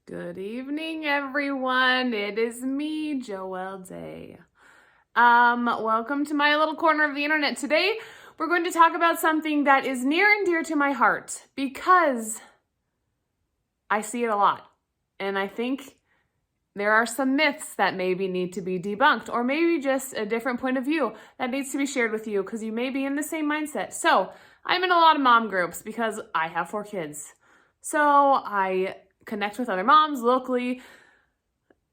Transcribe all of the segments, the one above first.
Good evening, everyone. It is me, Joelle Day. Welcome to my little corner of the internet. Today, we're going to talk about something that is near and dear to my heart because I see it a lot. And I think there are some myths that maybe need to be debunked, or maybe just a different point of view that needs to be shared with you because you may be in the same mindset. So I'm in a lot of mom groups because I have 4 kids. So I connect with other moms locally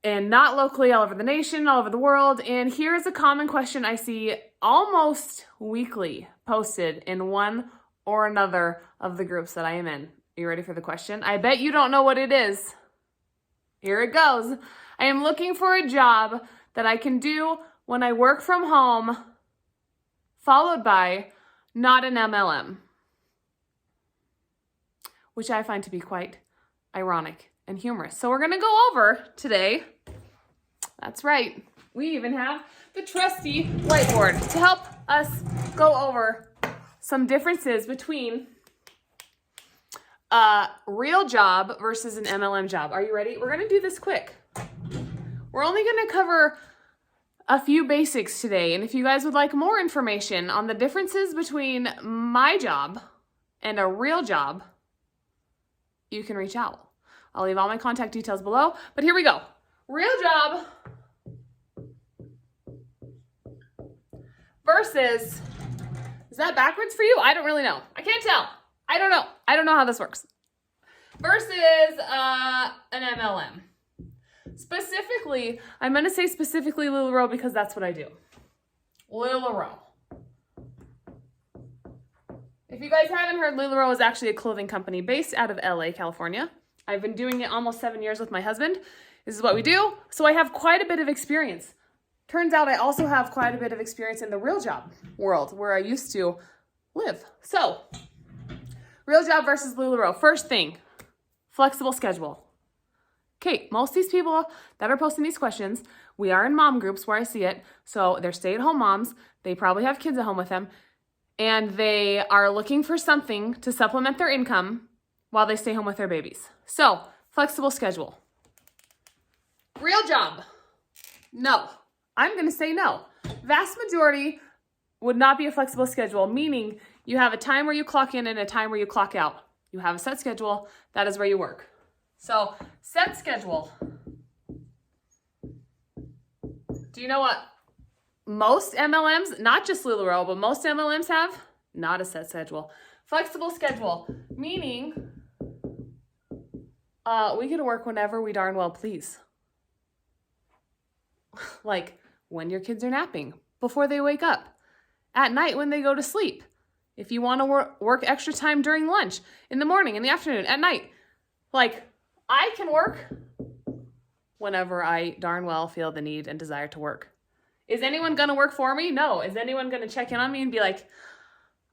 and not locally, all over the nation, all over the world. And here's a common question I see almost weekly posted in one or another of the groups that I am in. You ready for the question? I bet you don't know what it is. Here it goes. I am looking for a job that I can do when I work from home, followed by not an MLM, which I find to be quite ironic and humorous. So we're going to go over today. That's right. We even have the trusty whiteboard to help us go over some differences between a real job versus an MLM job. Are you ready? We're going to do this quick. We're only going to cover a few basics today. And if you guys would like more information on the differences between my job and a real job, you can reach out. I'll leave all my contact details below, but here we go. Real job versus, is that backwards for you? I don't really know. I can't tell. I don't know. I don't know how this works. Versus an MLM. Specifically, I'm going to say specifically LuLaRoe because that's what I do. LuLaRoe. If you guys haven't heard, LuLaRoe is actually a clothing company based out of LA, California. I've been doing it almost 7 years with my husband. This is what we do. So I have quite a bit of experience. Turns out I also have quite a bit of experience in the real job world where I used to live. So, real job versus LuLaRoe. First thing, flexible schedule. Okay, most of these people that are posting these questions, we are in mom groups where I see it. So they're stay-at-home moms. They probably have kids at home with them. And they are looking for something to supplement their income while they stay home with their babies. So, flexible schedule. Real job. No. I'm going to say no. Vast majority would not be a flexible schedule, meaning you have a time where you clock in and a time where you clock out. You have a set schedule. That is where you work. So, set schedule. Do you know what most MLMs, not just LuLaRoe, but most MLMs have? Not a set schedule. Flexible schedule, meaning we get to work whenever we darn well please. Like when your kids are napping, before they wake up, at night when they go to sleep. If you want to work extra time during lunch, in the morning, in the afternoon, at night. Like, I can work whenever I darn well feel the need and desire to work. Is anyone going to work for me? No. Is anyone going to check in on me and be like,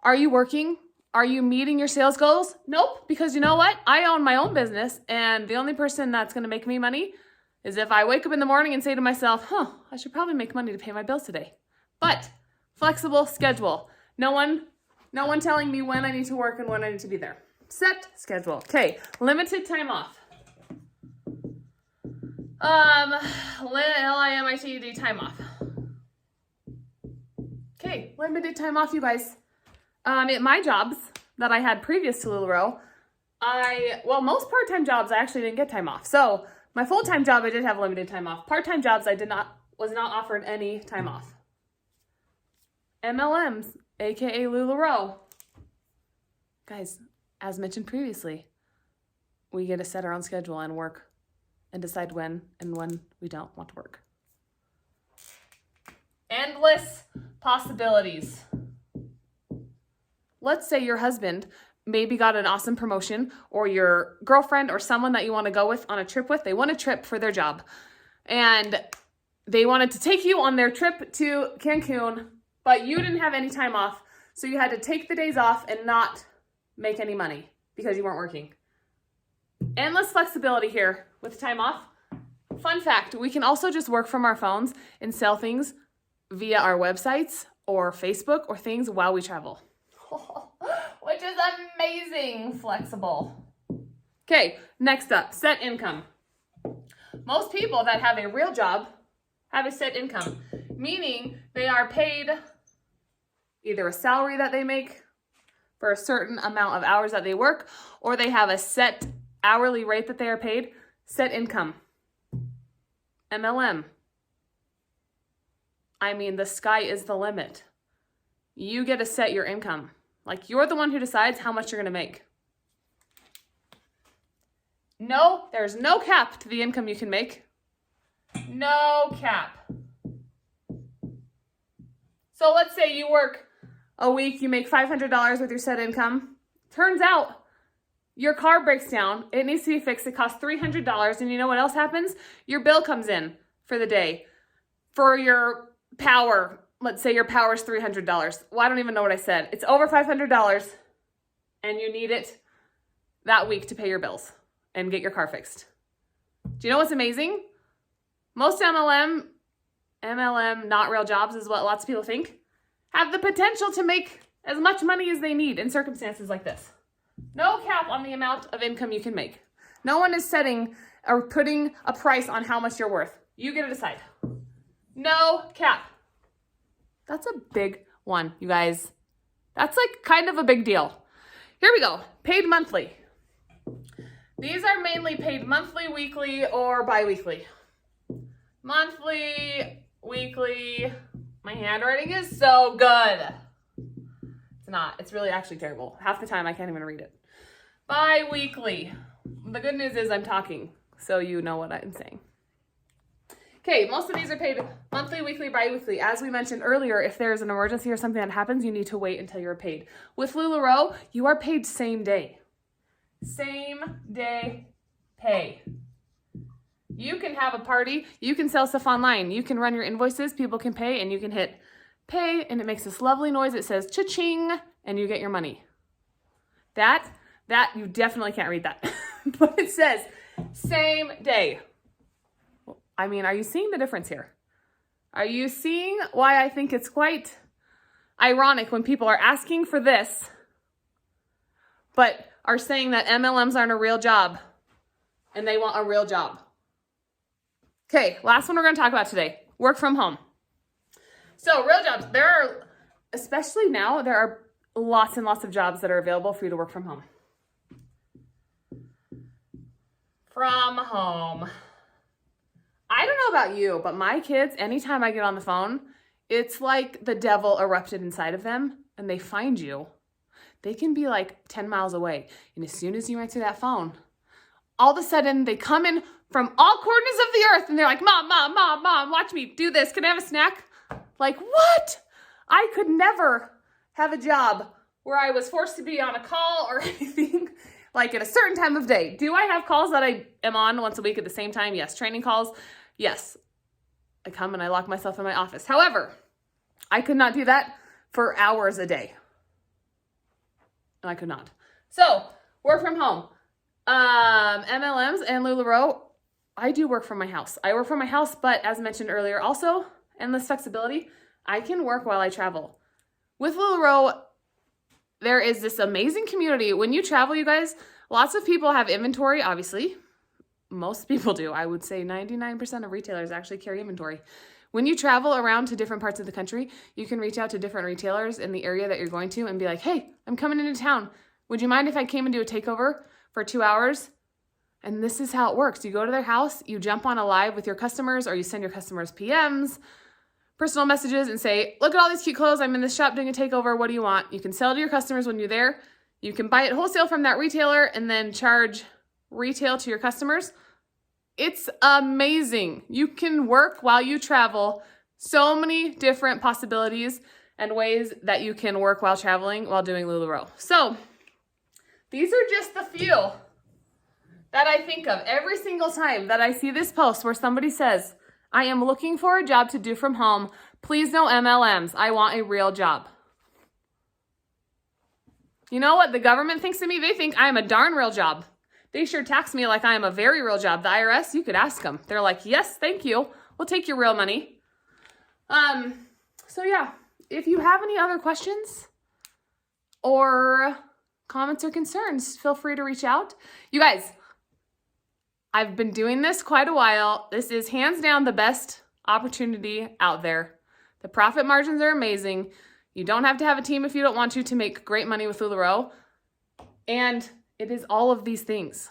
are you working? Are you meeting your sales goals? Nope. Because you know what? I own my own business, and the only person that's going to make me money is if I wake up in the morning and say to myself, I should probably make money to pay my bills today. But flexible schedule. No one telling me when I need to work and when I need to be there. Set schedule. Okay. Limited time off. LIMITED time off. Okay, limited time off, you guys. At my jobs that I had previous to LuLaRoe, most part-time jobs, I actually didn't get time off. So my full-time job, I did have limited time off. Part-time jobs, was not offered any time off. MLMs, aka LuLaRoe. Guys, as mentioned previously, we get to set our own schedule and work and decide when and when we don't want to work. Endless possibilities. Let's say your husband maybe got an awesome promotion, or your girlfriend or someone that you want to go with on a trip with, they won a trip for their job. And they wanted to take you on their trip to Cancun, but you didn't have any time off. So you had to take the days off and not make any money because you weren't working. Endless flexibility here with time off. Fun fact, we can also just work from our phones and sell things via our websites or Facebook or things while we travel. Which is amazing flexible. Okay, next up, set income. Most people that have a real job have a set income, meaning they are paid either a salary that they make for a certain amount of hours that they work, or they have a set hourly rate that they are paid, set income. MLM. I mean, the sky is the limit. You get to set your income. Like, you're the one who decides how much you're going to make. No, there's no cap to the income you can make. No cap. So let's say you work a week, you make $500 with your set income. Turns out your car breaks down. It needs to be fixed. It costs $300. And you know what else happens? Your bill comes in for the day. For your power, let's say your power is $300. Well, I don't even know what I said. It's over $500 and you need it that week to pay your bills and get your car fixed. Do you know what's amazing? Most MLM, not real jobs is what lots of people think, have the potential to make as much money as they need in circumstances like this. No cap on the amount of income you can make. No one is setting or putting a price on how much you're worth. You get to decide. No cap. That's a big one, you guys. That's like kind of a big deal. Here we go. Paid monthly. These are mainly paid monthly, weekly, or bi-weekly. Monthly, weekly. My handwriting is so good. It's not. It's really actually terrible. Half the time I can't even read it. Bi-weekly. The good news is I'm talking, so you know what I'm saying. Okay, most of these are paid monthly, weekly, bi-weekly. As we mentioned earlier, if there's an emergency or something that happens, you need to wait until you're paid. With LuLaRoe, you are paid same day. Same day pay. You can have a party, you can sell stuff online, you can run your invoices, people can pay, and you can hit pay, and it makes this lovely noise. It says cha-ching, and you get your money. That, you definitely can't read that. But it says same day. I mean, are you seeing the difference here? Are you seeing why I think it's quite ironic when people are asking for this, but are saying that MLMs aren't a real job and they want a real job? Okay, last one we're going to talk about today, work from home. So real jobs, especially now, there are lots and lots of jobs that are available for you to work from home. From home. I don't know about you, but my kids, anytime I get on the phone, it's like the devil erupted inside of them and they find you. They can be like 10 miles away. And as soon as you answer that phone, all of a sudden they come in from all corners of the earth and they're like, Mom, watch me do this. Can I have a snack? Like, what? I could never have a job where I was forced to be on a call or anything like at a certain time of day. Do I have calls that I am on once a week at the same time? Yes. Training calls. Yes. I come and I lock myself in my office. However, I could not do that for hours a day. I could not. So, work from home. MLMs and LuLaRoe, I do work from my house. I work from my house, but as mentioned earlier, also, endless flexibility, I can work while I travel. With LuLaRoe, there is this amazing community. When you travel, you guys, lots of people have inventory, obviously. Most people do. I would say 99% of retailers actually carry inventory. When you travel around to different parts of the country, you can reach out to different retailers in the area that you're going to and be like, hey, I'm coming into town. Would you mind if I came and do a takeover for 2 hours? And this is how it works. You go to their house, you jump on a live with your customers, or you send your customers PMs, personal messages, and say, look at all these cute clothes. I'm in this shop doing a takeover. What do you want? You can sell to your customers when you're there. You can buy it wholesale from that retailer and then charge retail to your customers. It's amazing. You can work while you travel. So many different possibilities and ways that you can work while traveling while doing LuLaRoe. So these are just the few that I think of every single time that I see this post where somebody says, I am looking for a job to do from home. Please no MLMs. I want a real job. You know what the government thinks of me? They think I'm a darn real job. They sure tax me like I am a very real job. The IRS, you could ask them. They're like, yes, thank you. We'll take your real money. So yeah, if you have any other questions or comments or concerns, feel free to reach out. You guys, I've been doing this quite a while. This is hands down the best opportunity out there. The profit margins are amazing. You don't have to have a team if you don't want to make great money with LuLaRoe. And it is all of these things.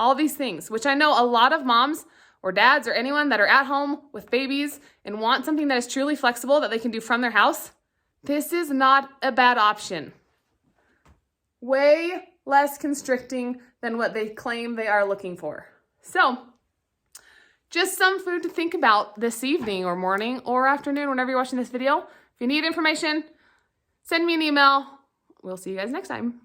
All these things, which I know a lot of moms or dads or anyone that are at home with babies and want something that is truly flexible that they can do from their house. This is not a bad option. Way less constricting than what they claim they are looking for. So, just some food to think about this evening or morning or afternoon, whenever you're watching this video. If you need information, send me an email. We'll see you guys next time.